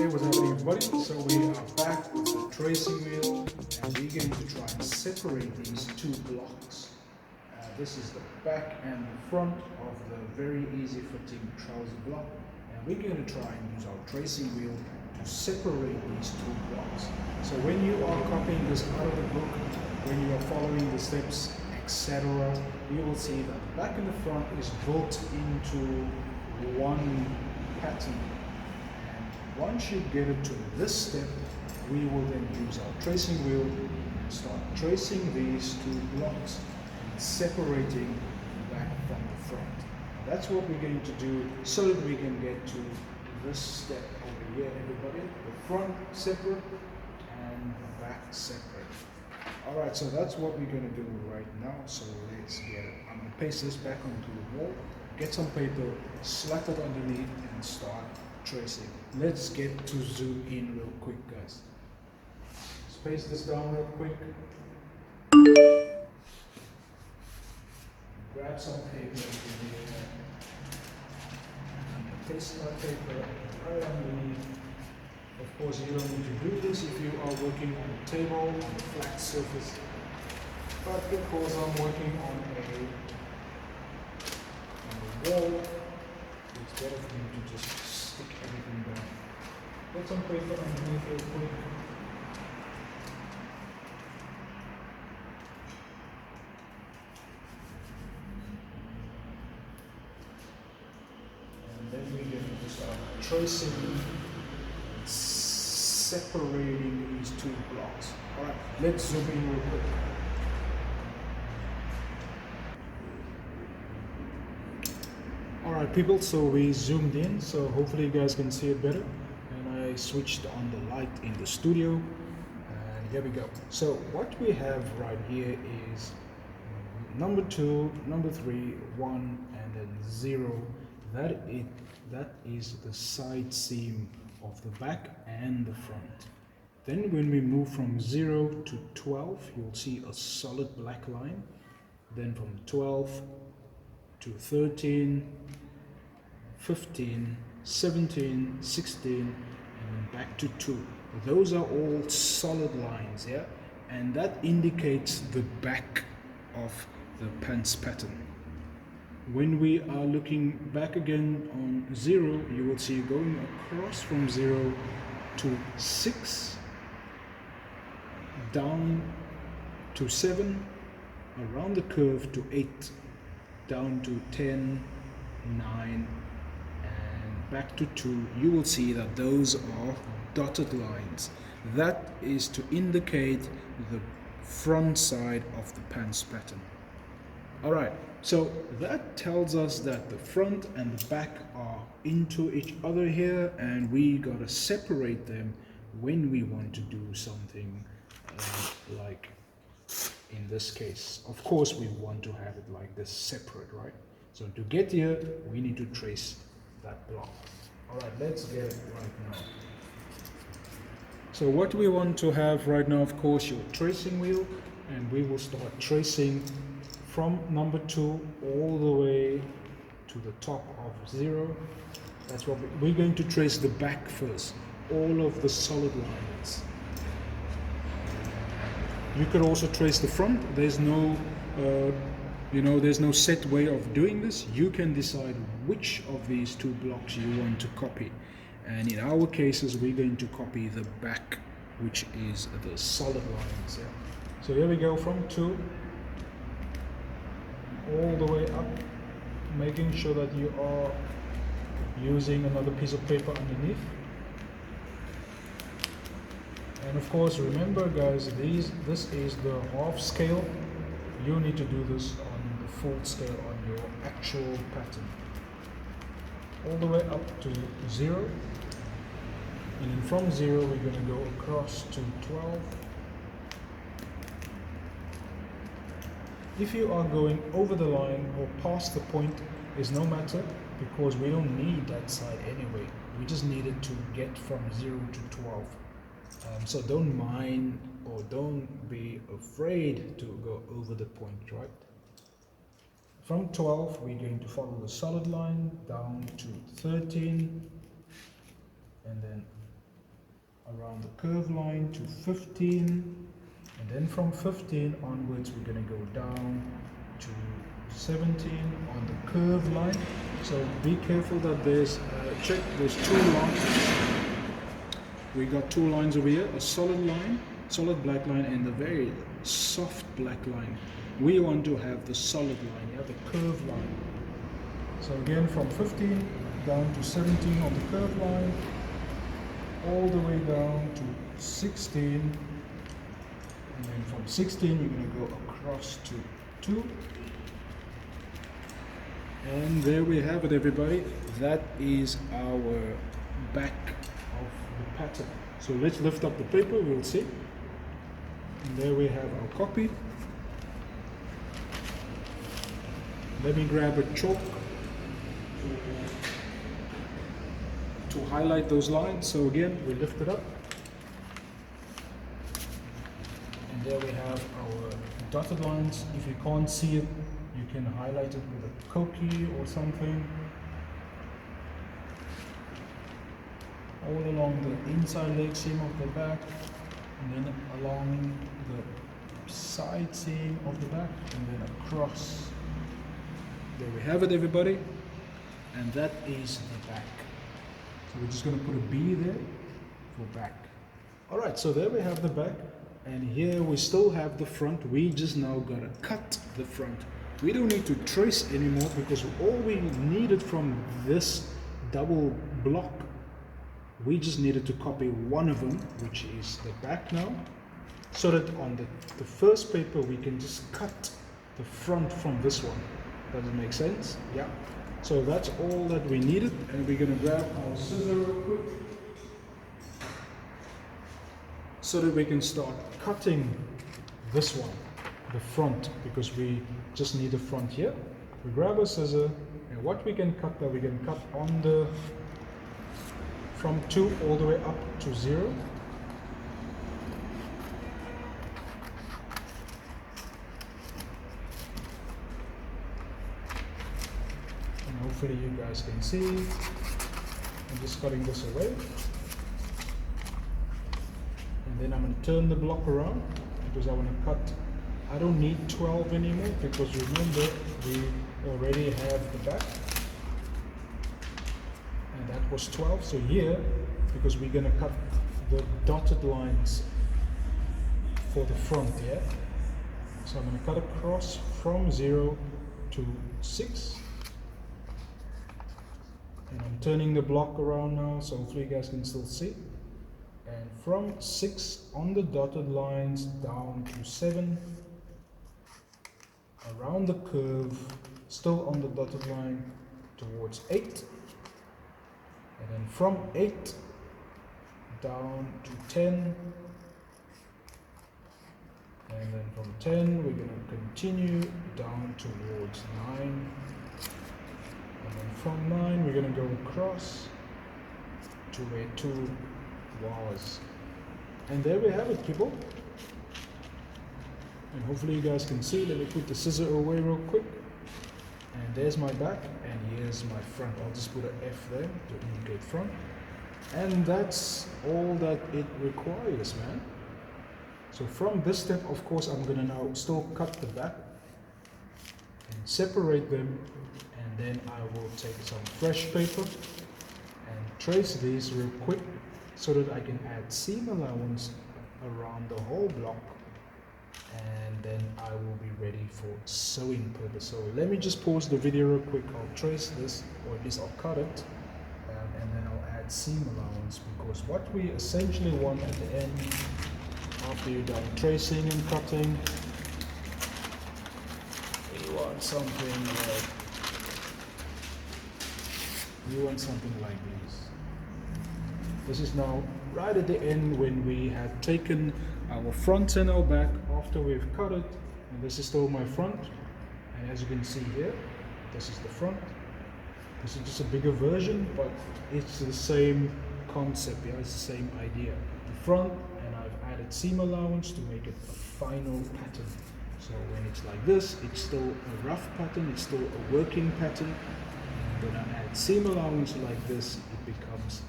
Hey, what's happening everybody? So we are back with the tracing wheel and we're going to try and separate these two blocks. This is the back and the front of the very easy fitting trouser block, and we're going to try and use our tracing wheel to separate these two blocks. So when you are copying this out of the book, when you are following the steps, etc., you will see that the back and the front is built into one pattern. Once you get it to this step, we will then use our tracing wheel and start tracing these two blocks and separating the back from the front. That's what we're going to do so that we can get to this step over here, everybody. The front separate and the back separate. Alright, so that's what we're going to do right now. So let's get it. I'm going to paste this back onto the wall, get some paper, slap it underneath and start tracing. Let's get to zoom in real quick, guys. Let's paste this down real quick. Grab some paper and paste that paper right underneath. Of course, you don't need to do this if you are working on a table, on a flat surface. But because I'm working on a wall, it's better for me to just stick everything down. Get some paper underneath real quick. And then we're going to start tracing, separating these two blocks. Alright, let's zoom in real quick. Alright people, so we zoomed in, so hopefully you guys can see it better. And I switched on the light in the studio, and here we go. So what we have right here is number 2, number 3, 1, and then 0. That is the side seam of the back and the front. Then when we move from 0 to 12, you'll see a solid black line. Then from 12 to 13, 15, 17, 16, and then back to 2. Those are all solid lines, yeah? And that indicates the back of the pants pattern. When we are looking back again on 0, you will see going across from 0 to 6, down to 7, around the curve to 8, down to 10, 9, and back to 2. You will see that those are dotted lines. That is to indicate the front side of the pants pattern. Alright, so that tells us that the front and the back are into each other here, and we gotta separate them when we want to do something like in this case. Of course we want to have it like this, separate, right? So to get here we need to trace that block. Alright, let's get it right now. So what we want to have right now, of course, your tracing wheel, and we will start tracing from number 2 all the way to the top of 0. That's what we're going to trace the back first, all of the solid lines. You could also trace the front. There's no there's no set way of doing this. You can decide which of these two blocks you want to copy, and in our cases we're going to copy the back, which is the solid lines. Yeah. So here we go from 2 all the way up, making sure that you are using another piece of paper underneath. And of course, remember guys, this is the half scale. You need to do this on the full scale, on your actual pattern. All the way up to 0. And then from 0, we're going to go across to 12. If you are going over the line or past the point, is no matter, because we don't need that side anyway. We just need it to get from 0 to 12. So don't mind or don't be afraid to go over the point, right? From 12, we're going to follow the solid line down to 13, and then around the curve line to 15, and then from 15 onwards we're going to go down to 17 on the curve line. So be careful that there's check there's two lines. We got two lines over here, a solid line, solid black line, and a very soft black line. We want to have the solid line, yeah, the curve line. So again, from 15 down to 17 on the curve line, all the way down to 16, and then from 16 you're going to go across to 2. And there we have it, everybody. That is our back of the pattern. So let's lift up the paper, we'll see. And there we have our copy. Let me grab a chalk to highlight those lines. So again, we lift it up. And there we have our dotted lines. If you can't see it, you can highlight it with a Koki or something. All along the inside leg seam of the back, and then along the side seam of the back, and then across. There we have it, everybody. And that is the back. So we're just going to put a B there for back. Alright, so there we have the back. And here we still have the front. We just now got to cut the front. We don't need to trace anymore because all we needed from this double block, we just needed to copy one of them, which is the back now, so that on the first paper we can just cut the front from this one. Does it make sense? Yeah. So that's all that we needed, and we're going to grab our scissor real quick so that we can start cutting this one, the front, because we just need the front here. We grab a scissor, and what we can cut there, we can cut on the from 2 all the way up to 0. And hopefully you guys can see. I'm just cutting this away. And then I'm going to turn the block around because I want to cut. I don't need 12 anymore because remember we already have the back. And that was 12. So here, because we're going to cut the dotted lines for the front, yeah? So I'm going to cut across from 0 to 6. And I'm turning the block around now, so hopefully you guys can still see. And from 6 on the dotted lines down to 7, around the curve, still on the dotted line towards 8. And then from 8 down to 10, and then from 10 we're going to continue down towards 9, and then from 9 we're going to go across to where 2 was. And there we have it, people. And hopefully you guys can see. Let me put the scissor away real quick. And there's my back, and here's my front. I'll just put an F there to indicate front. And that's all that it requires, man. So from this step, of course, I'm gonna now still cut the back and separate them, and then I will take some fresh paper and trace these real quick so that I can add seam allowance around the whole block. And then I will be ready for sewing purpose. So let me just pause the video real quick. I'll trace this, or at least I'll cut it, and then I'll add seam allowance, because what we essentially want at the end, after you're done tracing and cutting, you want something like this. This is now right at the end when we have taken our front and our back after we've cut it, and this is still my front, and as you can see here, this is the front. This is just a bigger version, but it's the same concept, yeah, it's the same idea. The front, and I've added seam allowance to make it a final pattern. So when it's like this, it's still a rough pattern, it's still a working pattern. And when I add seam allowance like this, it becomes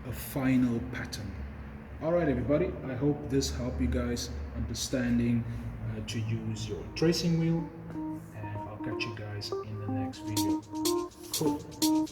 a final pattern. Alright everybody, I hope this helped you guys understanding to use your tracing wheel, and I'll catch you guys in the next video. Cool.